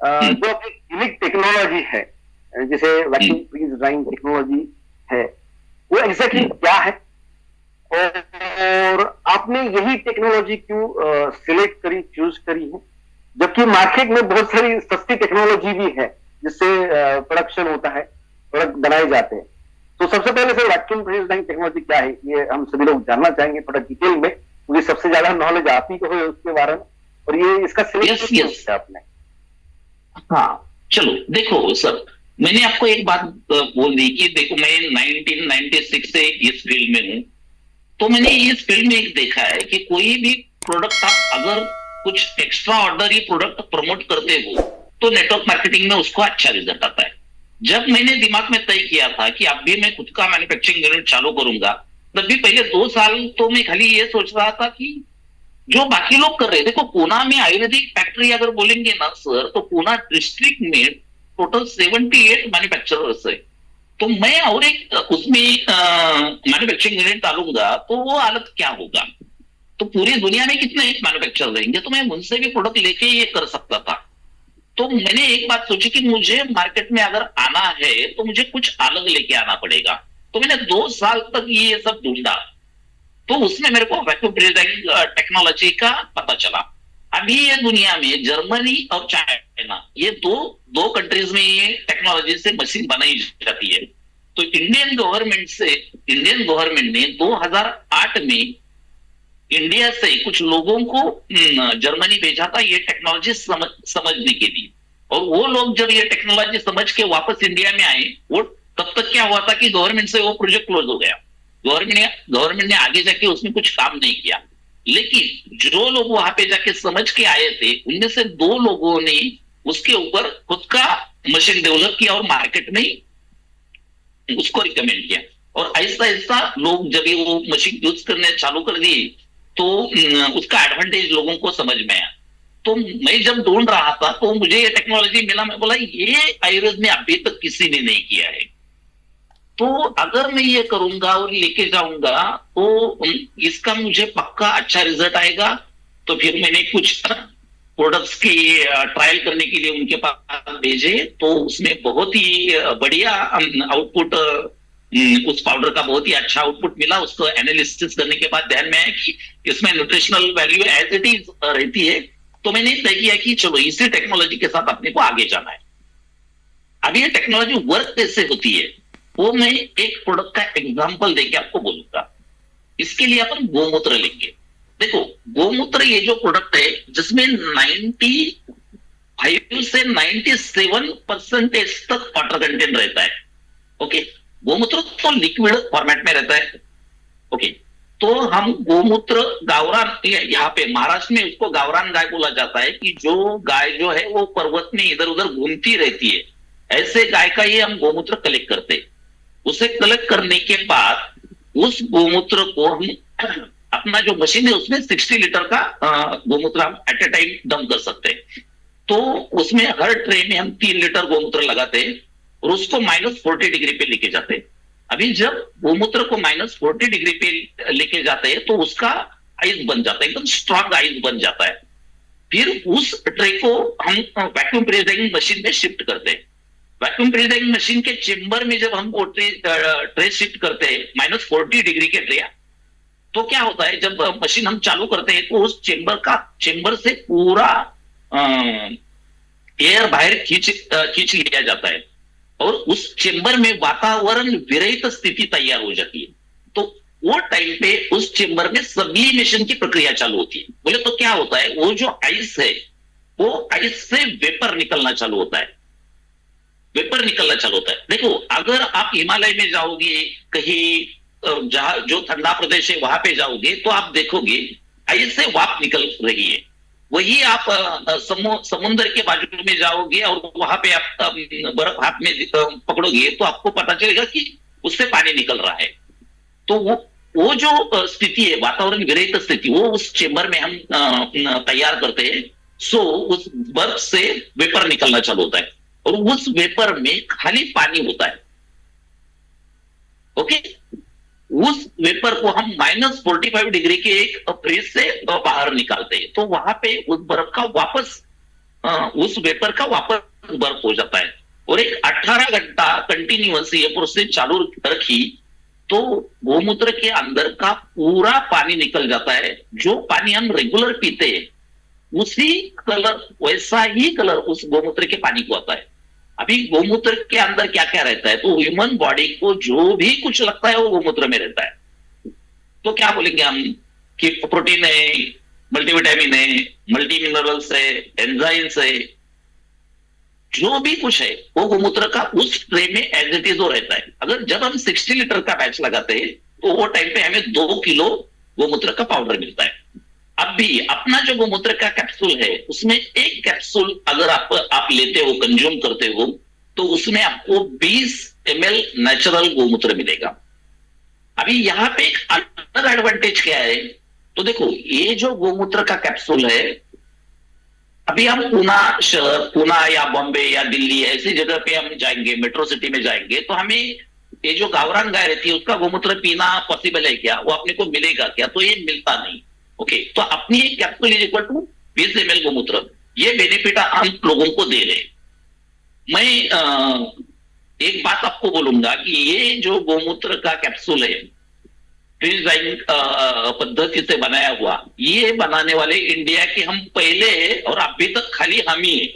हम्म। जो unique technology है, जिसे हम्म। वैक्यूम फ्रीज ड्राइंग टेक्नोलॉजी है, वो एग्जैक्टली हम्म। क्या है, और आपने यही टेक्नोलॉजी क्यों सिलेक्ट करी, चूज करी है, जबकि मार्केट में बहुत सारी सस्ती टेक्नोलॉजी भी है जिससे प्रोडक्शन होता है, प्रोडक्ट बनाए जाते हैं। तो सबसे पहले से वैक्यूम फ्रीज ड्राइंग टेक्नोलॉजी क्या है, ये हम सभी लोग जानना चाहेंगे थोड़ा डिटेल में, क्योंकि सबसे ज्यादा नॉलेज आप ही को है उसके बारे में, और ये इसका यस, सिलेक्शन क्यों यस। किया आपने? हाँ, चलो देखो सर, मैंने आपको एक बात बोल दी कि देखो मैं 1996 से इस फील्ड में हूँ। तो मैंने इस फील्ड में एक देखा है कि कोई भी प्रोडक्ट आप अगर कुछ एक्स्ट्रा ऑर्डनरी प्रोडक्ट प्रमोट करते हो तो नेटवर्क मार्केटिंग में उसको अच्छा रिजल्ट आता है। जब मैंने दिमाग में तय किया था कि अब भी मैं खुद का मैन्युफैक्चरिंग यूनिट चालू करूंगा, तब भी पहले 2 साल तो मैं खाली ये सोच रहा था कि जो बाकी लोग कर रहे थे। देखो पूना में आयुर्वेदिक फैक्ट्री अगर बोलेंगे ना सर, तो पूना डिस्ट्रिक्ट में टोटल 78 मैन्युफैक्चरर्स है। तो मैं और एक उसमें मैन्युफैक्चरिंग यूनिट डालूंगा तो वो हालत क्या होगा। तो पूरी दुनिया में कितने मैन्युफैक्चर रहेंगे, तो मैं उनसे भी प्रोडक्ट लेके ये कर सकता था। तो मैंने एक बात सोची कि मुझे मार्केट में अगर आना है तो मुझे कुछ अलग लेके आना पड़ेगा। तो मैंने 2 साल तक ये सब ढूंढा। तो उसमें मेरे को वैक्यूम फ्रीजिंग टेक्नोलॉजी का पता चला। अभी ये दुनिया में जर्मनी और चाइना, ये दो दो कंट्रीज में ये टेक्नोलॉजी से मशीन बनाई जाती है। तो इंडियन गवर्नमेंट ने 2008 में इंडिया से कुछ लोगों को जर्मनी भेजा था ये टेक्नोलॉजी समझने के लिए। और वो लोग जब ये टेक्नोलॉजी समझ के वापस इंडिया में आए, वो तब तक क्या हुआ था कि गवर्नमेंट से वो प्रोजेक्ट क्लोज हो गया। गवर्नमेंट ने आगे जाके उसमें कुछ काम नहीं किया। लेकिन जो लोग वहां पे जाके समझ के आए थे, उनमें से 2 लोगों ने उसके ऊपर खुद का मशीन डेवलप किया और मार्केट में उसको रिकमेंड किया। और ऐसा ऐसा लोग जब ये वो मशीन यूज करने चालू कर दिए, तो उसका एडवांटेज लोगों को समझ में आया। तो मैं जब ढूंढ रहा था तो मुझे ये टेक्नोलॉजी मिला। मैं बोला ये आयुर्वेद में अभी तक किसी ने नहीं किया है। तो अगर मैं ये करूंगा और लेके जाऊंगा तो इसका मुझे पक्का अच्छा रिजल्ट आएगा। तो फिर मैंने कुछ प्रोडक्ट्स की ट्रायल करने के लिए उनके पास भेजे, तो उसमें बहुत ही बढ़िया आउटपुट, उस पाउडर का बहुत ही अच्छा आउटपुट मिला। उसको एनालिसिस करने के बाद ध्यान में आया कि इसमें nutritional value as it is रहती है। तो मैंने तय किया कि चलो इसी टेक्नोलॉजी के साथ अपने को आगे जाना है। अब ये टेक्नोलॉजी वर्क कैसे होती है वो मैं एक प्रोडक्ट का एग्जांपल देके आपको बोलूंगा। इसके लिए अपन गोमूत्र लेंगे। देखो गोमूत्र ये जो प्रोडक्ट है जिसमें 95 से 97% तक वाटर कंटेंट रहता है। ओके, गोमूत्र तो लिक्विड फॉर्मेट में रहता है। ओके, तो हम गोमूत्र गावरान, यहाँ पे महाराष्ट्र में उसको गावरान गाय बोला जाता है कि जो गाय जो है वो पर्वत में इधर उधर घूमती रहती है, ऐसे गाय का ये हम गोमूत्र कलेक्ट करते हैं। उसे कलेक्ट करने के बाद उस गोमूत्र को हम अपना जो मशीन है उसमें 60 लीटर का गोमूत्र हम एट ए टाइम डंप कर सकते हैं। तो उसमें हर ट्रे में हम 3 लीटर गोमूत्र लगाते हैं और उसको -40 डिग्री पे लेके जाते हैं। अभी जब गोमूत्र को -40 डिग्री पे लेके जाते हैं तो उसका आइस बन जाता है, एकदम स्ट्रांग आइस बन जाता है। फिर उस ट्रे को हम वैक्यूम प्रेसिंग मशीन में शिफ्ट करते हैं। वैक्यूम प्रेसिंग मशीन के चेंबर में जब हम वो ट्रे शिफ्ट करते हैं -40 डिग्री के ट्रे, तो क्या होता है जब मशीन हम चालू करते हैं तो उस चेंबर से पूरा एयर बाहर खींच लिया जाता है और उस चेंबर में वातावरण विरहित स्थिति तैयार हो जाती है। तो वो टाइम पे उस चेंबर में सब्लिमेशन की प्रक्रिया चालू होती है। बोले तो क्या होता है, वो जो आइस है वो आइस से वेपर निकलना चालू होता है। वेपर निकलना चालू होता है। देखो अगर आप हिमालय में जाओगे, कहीं जहां जो ठंडा प्रदेश है वहां पे जाओगे तो आप देखोगे आइस से वाप निकल रही है। वही आप समुद्र के बाजू में जाओगे और वहां पे आप बर्फ हाथ में पकड़ोगे तो आपको पता चलेगा कि उससे पानी निकल रहा है। तो वो जो स्थिति है वातावरण विरहित स्थिति, वो उस चेंबर में हम तैयार करते हैं। सो उस बर्फ से वेपर निकलना चालू होता है और उस वेपर में खाली पानी होता है। ओके, उस वेपर को हम -45 डिग्री के एक फ्रीज से बाहर निकालते हैं। तो वहां पे उस बर्फ का वापस उस वेपर का वापस बर्फ हो जाता है। और एक 18 घंटा कंटिन्यूअस ये प्रोसेस चालू रखी तो गोमूत्र के अंदर का पूरा पानी निकल जाता है। जो पानी हम रेगुलर पीते हैं उसी कलर, वैसा ही कलर उस गोमूत्र के पानी को आता है। अभी गोमूत्र के अंदर क्या क्या रहता है, तो ह्यूमन बॉडी को जो भी कुछ लगता है वो गोमूत्र में रहता है। तो क्या बोलेंगे हम कि प्रोटीन है, मल्टीविटामिन है, मल्टी मिनरल्स है, एंजाइम्स है, जो भी कुछ है वो गोमूत्र का उस ट्रे में एज इट इज वो रहता है। अगर जब हम 60 लीटर का बैच लगाते हैं तो वो टाइम पे हमें 2 किलो गोमूत्र का पाउडर मिलता है। अब भी अपना जो गोमूत्र का कैप्सूल है उसमें एक कैप्सूल अगर आप लेते हो, कंज्यूम करते हो, तो उसमें आपको 20 ml नेचुरल गोमूत्र मिलेगा। अभी यहाँ पे एक अदर एडवांटेज क्या है, तो देखो ये जो गोमूत्र का कैप्सूल है, अभी हम पूना या बॉम्बे या दिल्ली ऐसी जगह पे हम जाएंगे, मेट्रो सिटी में जाएंगे, तो हमें ये जो गावरान गाय रहती है उसका गोमूत्र पीना पॉसिबल है क्या, वो अपने को मिलेगा क्या, तो ये मिलता नहीं। ओके, तो अपनी capsule is equal to 20 ml गोमूत्र, ये बेनिफिट हम लोगों को दे रहे। मैं एक बात आपको बोलूंगा कि ये जो गोमूत्र का कैप्सूल है फ्रीज पद्धति से बनाया हुआ, ये बनाने वाले इंडिया के हम पहले और अभी तक खाली हम ही है।